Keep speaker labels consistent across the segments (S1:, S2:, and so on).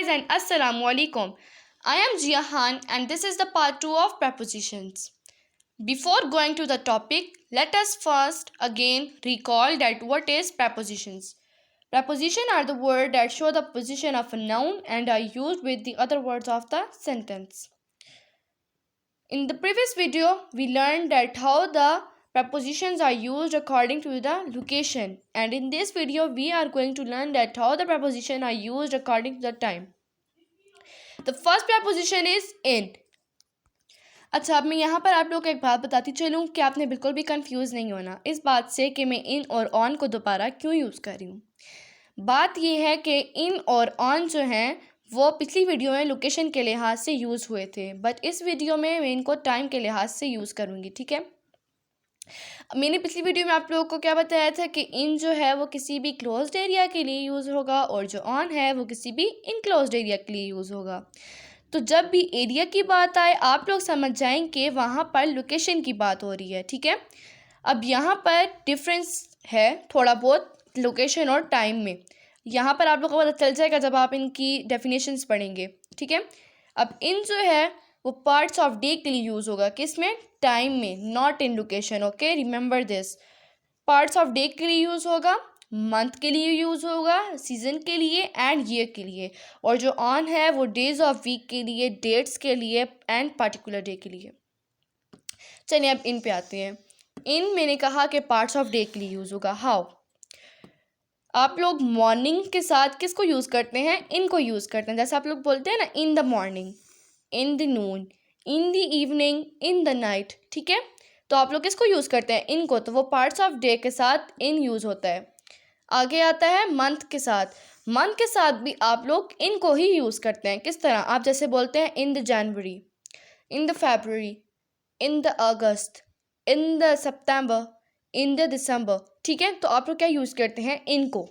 S1: guys and Assalamu alaikum. I am Jia Khan and this is the part 2 of prepositions. Before going to the topic, let us first again recall that what is prepositions. Prepositions are the words that show the position of a noun and are used with the other words of the sentence. In the previous video, we learned that how the prepositions are used according to the location, and in this video we are going to learn that how the prepositions are used according to the time. The first preposition is in. अच्छा, अब मैं यहाँ पर आप लोग को एक बात बताती चलूँ कि आपने बिल्कुल भी कंफ्यूज नहीं होना इस बात से कि मैं इन और ऑन को दोबारा क्यों यूज़ कर रही हूँ। बात यह है कि इन और ऑन जो हैं वो पिछली वीडियो में लोकेशन के लिहाज से यूज़ हुए थे, बट इस वीडियो में मैं इनको टाइम के लिहाज से यूज़ करूँगी। ठीक है, मैंने पिछली वीडियो में आप लोगों को क्या बताया था कि इन जो है वो किसी भी क्लोज्ड एरिया के लिए यूज़ होगा और जो ऑन है वो किसी भी इनक्लोज्ड एरिया के लिए यूज़ होगा। तो जब भी एरिया की बात आए आप लोग समझ जाएं कि वहाँ पर लोकेशन की बात हो रही है। ठीक है, अब यहाँ पर डिफरेंस है थोड़ा बहुत लोकेशन और टाइम में, यहाँ पर आप लोगों को पता चल जाएगा जब आप इनकी डेफिनेशंस पढ़ेंगे। ठीक है, अब इन जो है वो पार्ट्स ऑफ डे के लिए यूज़ होगा, किस में? टाइम में, not in location. Okay, remember this. Parts of day के लिए यूज़ होगा, मंथ के लिए यूज़ होगा, सीज़न के लिए एंड ईयर के लिए, और जो ऑन है वो डेज ऑफ वीक के लिए, डेट्स के लिए एंड पर्टिकुलर डे के लिए। चलिए अब इन पे आते हैं। इन मैंने कहा कि पार्ट्स ऑफ डे के लिए यूज़ होगा। हाउ? आप लोग मॉर्निंग के साथ किसको यूज़ करते हैं? इनको यूज़ करते हैं। जैसे आप लोग बोलते हैं ना, in the morning, in the Noon, in the evening, in the night. ठीक है, तो आप लोग किसको यूज़ करते हैं? इनको। तो वो पार्ट्स ऑफ डे के साथ इन यूज़ होता है। आगे आता है मंथ के साथ। मंथ के साथ भी आप लोग इनको ही यूज़ करते हैं। किस तरह? आप जैसे बोलते हैं in the January, in the February, in the August, in the September, in the दिसंबर। ठीक है, तो आप लोग क्या यूज़ करते हैं? इनको।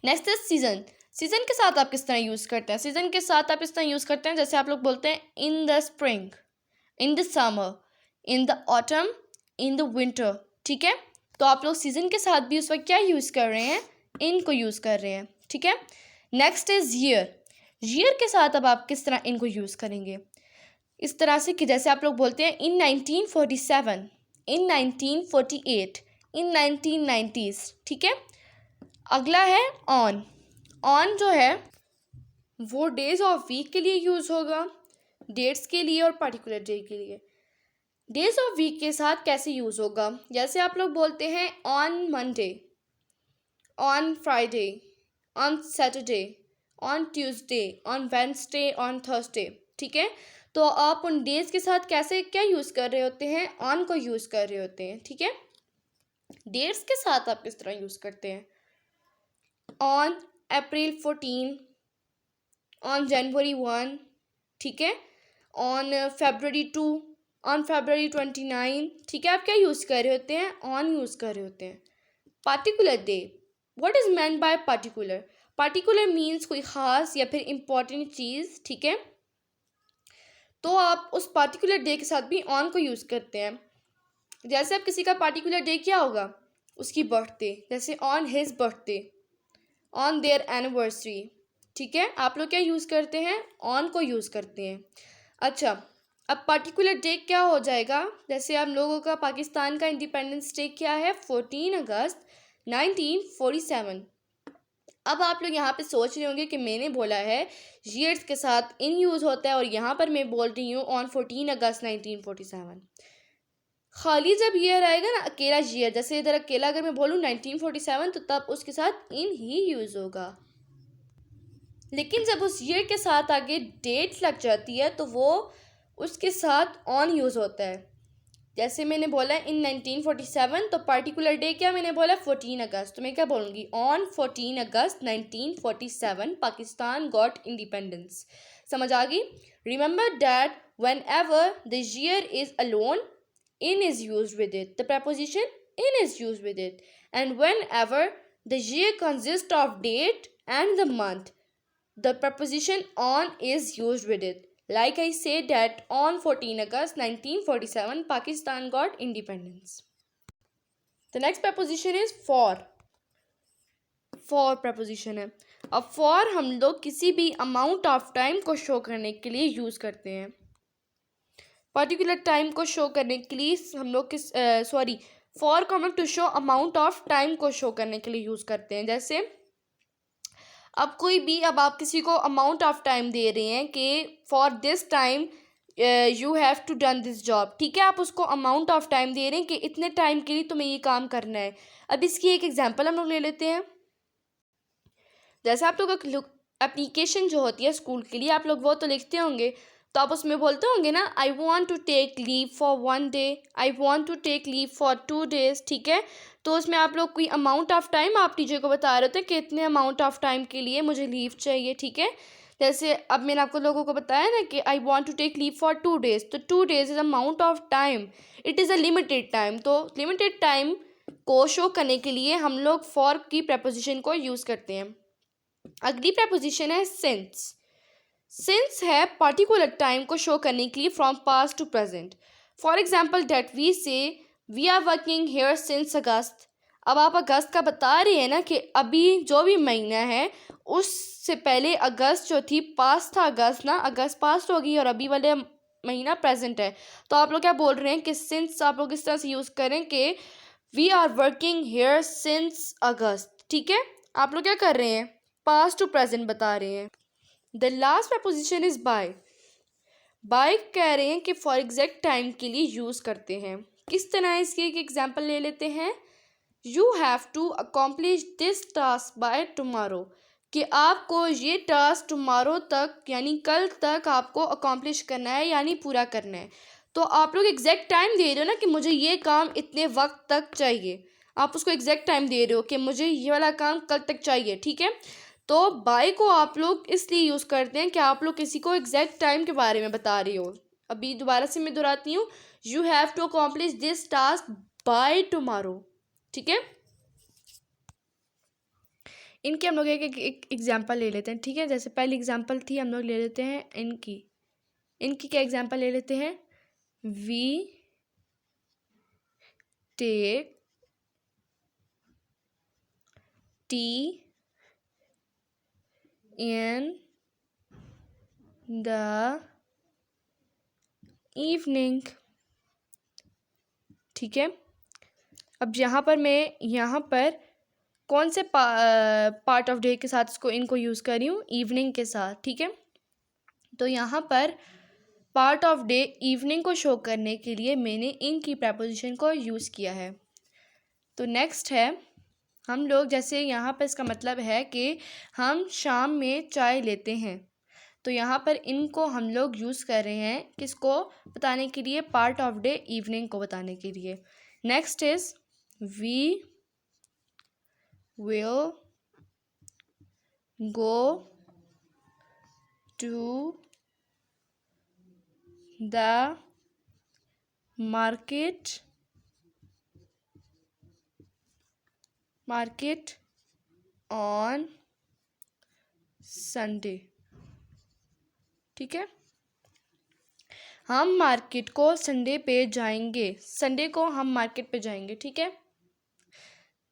S1: Next is season. सीज़न के साथ आप किस तरह यूज़ करते हैं? सीज़न के साथ आप इस तरह यूज़ करते हैं जैसे आप लोग बोलते हैं in the spring, in the summer, in the autumn, in the winter. ठीक है, तो आप लोग सीज़न के साथ भी उस वक्त क्या यूज़ कर रहे हैं? इनको यूज़ कर रहे हैं। ठीक है, नेक्स्ट इज़ ईयर। ईयर के साथ अब आप किस तरह इनको यूज़ करेंगे? इस तरह से कि जैसे आप लोग बोलते हैं इन 1947, इन 1948, इन 1990s। ठीक है, अगला है ऑन। ऑन जो है वो डेज ऑफ वीक के लिए यूज़ होगा, डेट्स के लिए और पर्टिकुलर डे के लिए। डेज ऑफ वीक के साथ कैसे यूज़ होगा? जैसे आप लोग बोलते हैं on Monday, on Friday, on Saturday, on Tuesday, on Wednesday, on Thursday. ठीक है, तो आप उन डेज के साथ कैसे क्या यूज़ कर रहे होते हैं? ऑन को यूज़ कर रहे होते हैं। ठीक है, डेट्स के साथ आप किस तरह यूज़ करते हैं? On April 14, on January 1। ठीक है, ऑन फेबररी 2, ऑन फेबररी 29। ठीक है, आप क्या यूज़ कर रहे होते हैं? ऑन यूज़ कर रहे होते हैं। Particular day, what is meant by particular? Particular means कोई ख़ास या फिर इम्पॉर्टेंट चीज़। ठीक है, तो आप उस पार्टिकुलर डे के साथ भी ऑन को यूज़ करते हैं। जैसे अब किसी का पार्टिकुलर डे क्या होगा? उसकी बर्थडे, जैसे on his birthday, on their anniversary. ठीक है, आप लोग क्या यूज़ करते हैं? ऑन को यूज़ करते हैं। अच्छा, अब पर्टिकुलर डे क्या हो जाएगा? जैसे हम लोगों का पाकिस्तान का इंडिपेंडेंस डे क्या है? 14 अगस्त 1947। अब आप लोग यहाँ पे सोच रहे होंगे कि मैंने बोला है ईयर्स के साथ इन यूज़ होता है और यहाँ पर मैं बोल रही हूँ ऑन 14 अगस्त 1947। खाली जब ईयर आएगा ना, अकेला ईयर, जैसे इधर अकेला अगर मैं बोलूँ 1947 तो तब उसके साथ इन ही यूज़ होगा। लेकिन जब उस ईयर के साथ आगे डेट लग जाती है तो वो उसके साथ ऑन यूज़ होता है। जैसे मैंने बोला इन 1947, तो पर्टिकुलर डे क्या मैंने बोला? 14 अगस्त। तो मैं क्या बोलूँगी? On 14 August 1947 Pakistan got independence. समझ आ गई? Remember that when ever the year is alone, in is used with it. The preposition in is used with it. And whenever the year consists of date and the month, the preposition on is used with it. Like I said that on 14 August 1947, Pakistan got independence. The next preposition is for. For preposition है। अब for हम लोग किसी भी amount of time को show करने के लिए यूज़ करते हैं। पर्टिकुलर टाइम को शो करने के लिए हम लोग फॉर को हम लोग to show amount of time को शो करने के लिए यूज़ करते हैं। जैसे अब आप किसी को अमाउंट ऑफ टाइम दे रहे हैं कि for this time you have to done this job, ठीक है, आप उसको अमाउंट ऑफ टाइम दे रहे हैं कि इतने टाइम के लिए तुम्हें ये काम करना है। अब इसकी एक एग्जांपल हम लोग ले लेते हैं। जैसे आप लोग एप्लीकेशन जो होती है स्कूल के लिए, आप लोग वो तो लिखते होंगे, तो आप उसमें बोलते होंगे ना, I want to take leave for 1 day, I want to take leave for 2 days, ठीक है। तो उसमें आप लोग कोई अमाउंट ऑफ टाइम आप टीचर को बता रहे होते हैं कि इतने अमाउंट ऑफ टाइम के लिए मुझे लीव चाहिए, ठीक है। जैसे अब मैंने आपको लोगों को बताया ना कि I want to take leave for 2 days, तो 2 days is amount of time, it is a limited time. तो लिमिटेड टाइम को शो करने के लिए हम लोग फॉर की प्रपोजिशन को यूज़ करते हैं। अगली प्रपोजिशन है सिंस। सिंस है पर्टिकुलर टाइम को शो करने के लिए from past to present. For example that we से we are working here since August. अब आप अगस्त का बता रहे हैं ना कि अभी जो भी महीना है उससे पहले अगस्त जो थी पास्ट था, अगस्त ना, अगस्त पास्ट होगी और अभी वाले महीना प्रेजेंट है। तो आप लोग क्या बोल रहे हैं कि सिंस आप लोग इस तरह से यूज़ करें कि we are working here since August, ठीक है। आप लोग क्या कर रहे हैं, पास्ट टू प्रेजेंट बता रहे हैं। The last preposition is by. By कह रहे हैं कि फॉर एग्जैक्ट टाइम के लिए यूज़ करते हैं। किस तरह इसकी एक एग्जाम्पल ले लेते हैं। You have to accomplish this task by tomorrow, कि आपको ये टास्क टुमारो तक यानी कल तक आपको अकॉम्प्लिश करना है यानी पूरा करना है। तो आप लोग एग्जैक्ट टाइम दे रहे हो ना कि मुझे ये काम इतने वक्त तक चाहिए, आप उसको एग्जैक्ट टाइम दे रहे हो कि मुझे ये वाला काम कल तक चाहिए, ठीक है। तो बाय को आप लोग इसलिए यूज़ करते हैं कि आप लोग किसी को एग्जैक्ट टाइम के बारे में बता रही हो। अभी दोबारा से मैं दोहराती हूँ, you have to accomplish this task by tomorrow, ठीक है। इनके हम लोग एक एग्जाम्पल ले लेते हैं, ठीक है। जैसे पहली एग्जाम्पल थी, हम लोग ले लेते हैं इनकी इनकी क्या एग्जाम्पल ले लेते हैं। We take tea in the evening, ठीक है। अब यहाँ पर कौन से पार्ट ऑफ डे के साथ इनको यूज़ कर रही हूँ, इवनिंग के साथ, ठीक है। तो यहाँ पर पार्ट ऑफ डे इवनिंग को शो करने के लिए मैंने इनकी प्रपोजिशन को यूज़ किया है। तो नेक्स्ट है, हम लोग जैसे यहाँ पर इसका मतलब है कि हम शाम में चाय लेते हैं, तो यहाँ पर इनको हम लोग यूज़ कर रहे हैं किसको बताने के लिए, पार्ट ऑफ डे इवनिंग को बताने के लिए। Next is we will go to the market on Sunday, ठीक है। हम मार्केट को संडे पे जाएंगे, संडे को हम मार्केट पे जाएंगे, ठीक है।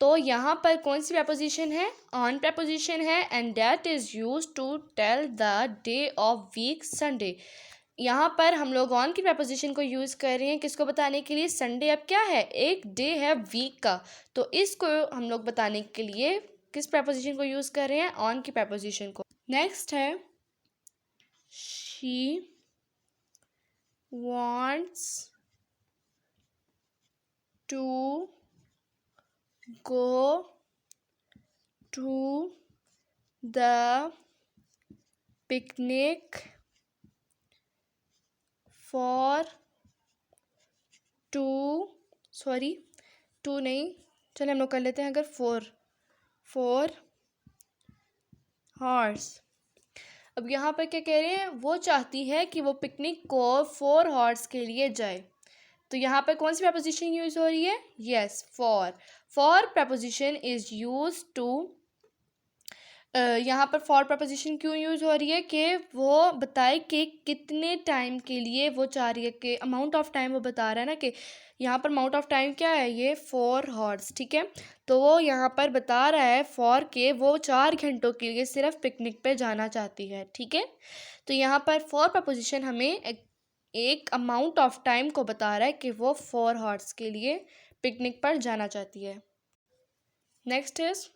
S1: तो यहाँ पर कौन सी प्रपोजिशन है, ऑन प्रपोजिशन है, and that is use to tell the day of week Sunday. यहाँ पर हम लोग ऑन की प्रपोजिशन को यूज़ कर रहे हैं किसको बताने के लिए, संडे अब क्या है, एक डे है वीक का, तो इसको हम लोग बताने के लिए किस प्रपोजिशन को यूज़ कर रहे हैं, ऑन की प्रपोजिशन को। नेक्स्ट है she wants to go to the picnic for two नहीं, चलिए हम लोग कर लेते हैं अगर 4 हॉर्स। अब यहाँ पर क्या कह रहे हैं, वो चाहती है कि वो पिकनिक को 4 हॉर्स के लिए जाए। तो यहाँ पर कौन सी प्रपोजिशन यूज़ हो रही है, yes for preposition is use to यहाँ पर फॉर प्रपोजिशन क्यों यूज़ हो रही है कि वो बताए कि कितने टाइम के लिए वो चाह रही है, कि अमाउंट ऑफ टाइम वो बता रहा है ना, कि यहाँ पर अमाउंट ऑफ टाइम क्या है, ये 4 हॉर्स, ठीक है। तो वो यहाँ पर बता रहा है फॉर के वो 4 घंटों के लिए सिर्फ पिकनिक पे जाना चाहती है, ठीक है। तो यहाँ पर फॉर प्रपोजिशन हमें एक अमाउंट ऑफ टाइम को बता रहा है कि वो 4 हॉर्स के लिए पिकनिक पर जाना चाहती है। Next is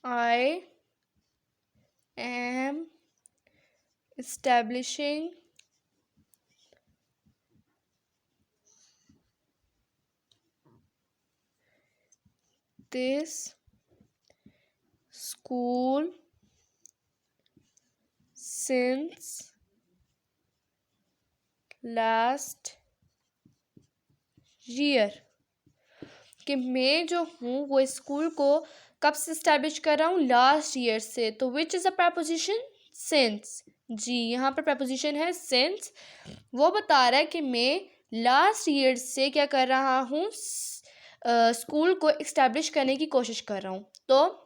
S1: I am establishing this school since last year। कि मैं जो हूँ वो स्कूल को कब से इस्टेब्लिश कर रहा हूँ, लास्ट ईयर से। तो which is a preposition, since. जी, यहाँ पर प्रपोजिशन है सिंस। वो बता रहा है कि मैं लास्ट ईयर से क्या कर रहा हूँ, स्कूल को इस्टेब्लिश करने की कोशिश कर रहा हूँ। तो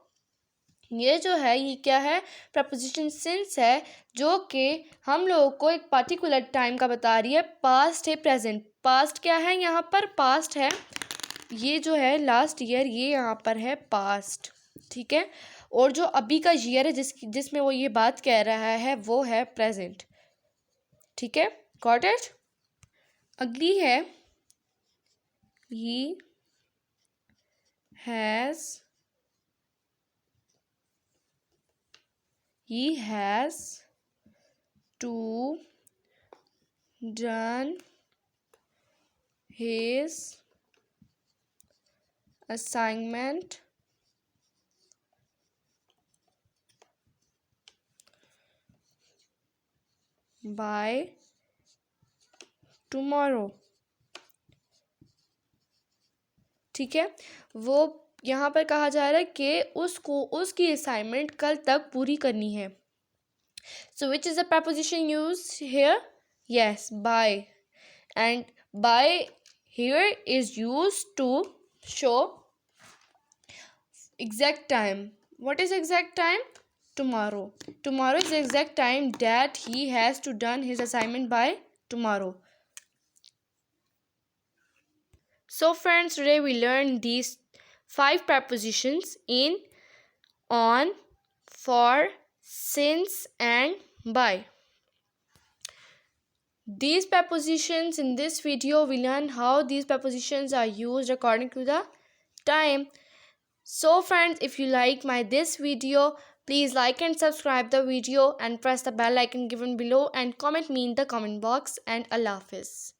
S1: ये जो है ये क्या है, प्रपोजिशन सिंस है, जो कि हम लोगों को एक पर्टिकुलर टाइम का बता रही है। पास्ट है, प्रेजेंट। पास्ट क्या है, यहाँ पर पास्ट है, ये जो है लास्ट ईयर, ये यहाँ पर है पास्ट, ठीक है। और जो अभी का ईयर है जिसमें वो ये बात कह रहा है वो है प्रेजेंट, ठीक है। Got it. अगली है he has to done his assignment by tomorrow, ठीक है। वो यहाँ पर कहा जा रहा है कि उसको उसकी असाइनमेंट कल तक पूरी करनी है। So which is the preposition used here? Yes, by. And by here is used to show exact time. What is exact time? Tomorrow. Tomorrow is the exact time that he has to done his assignment by tomorrow. So friends, today we learned these 5 prepositions in, on, for, since and by. These prepositions in this video, we learn how these prepositions are used according to the time. So friends, if you like this video, please like and subscribe the video and press the bell icon given below and comment me in the comment box, and Allah Hafiz.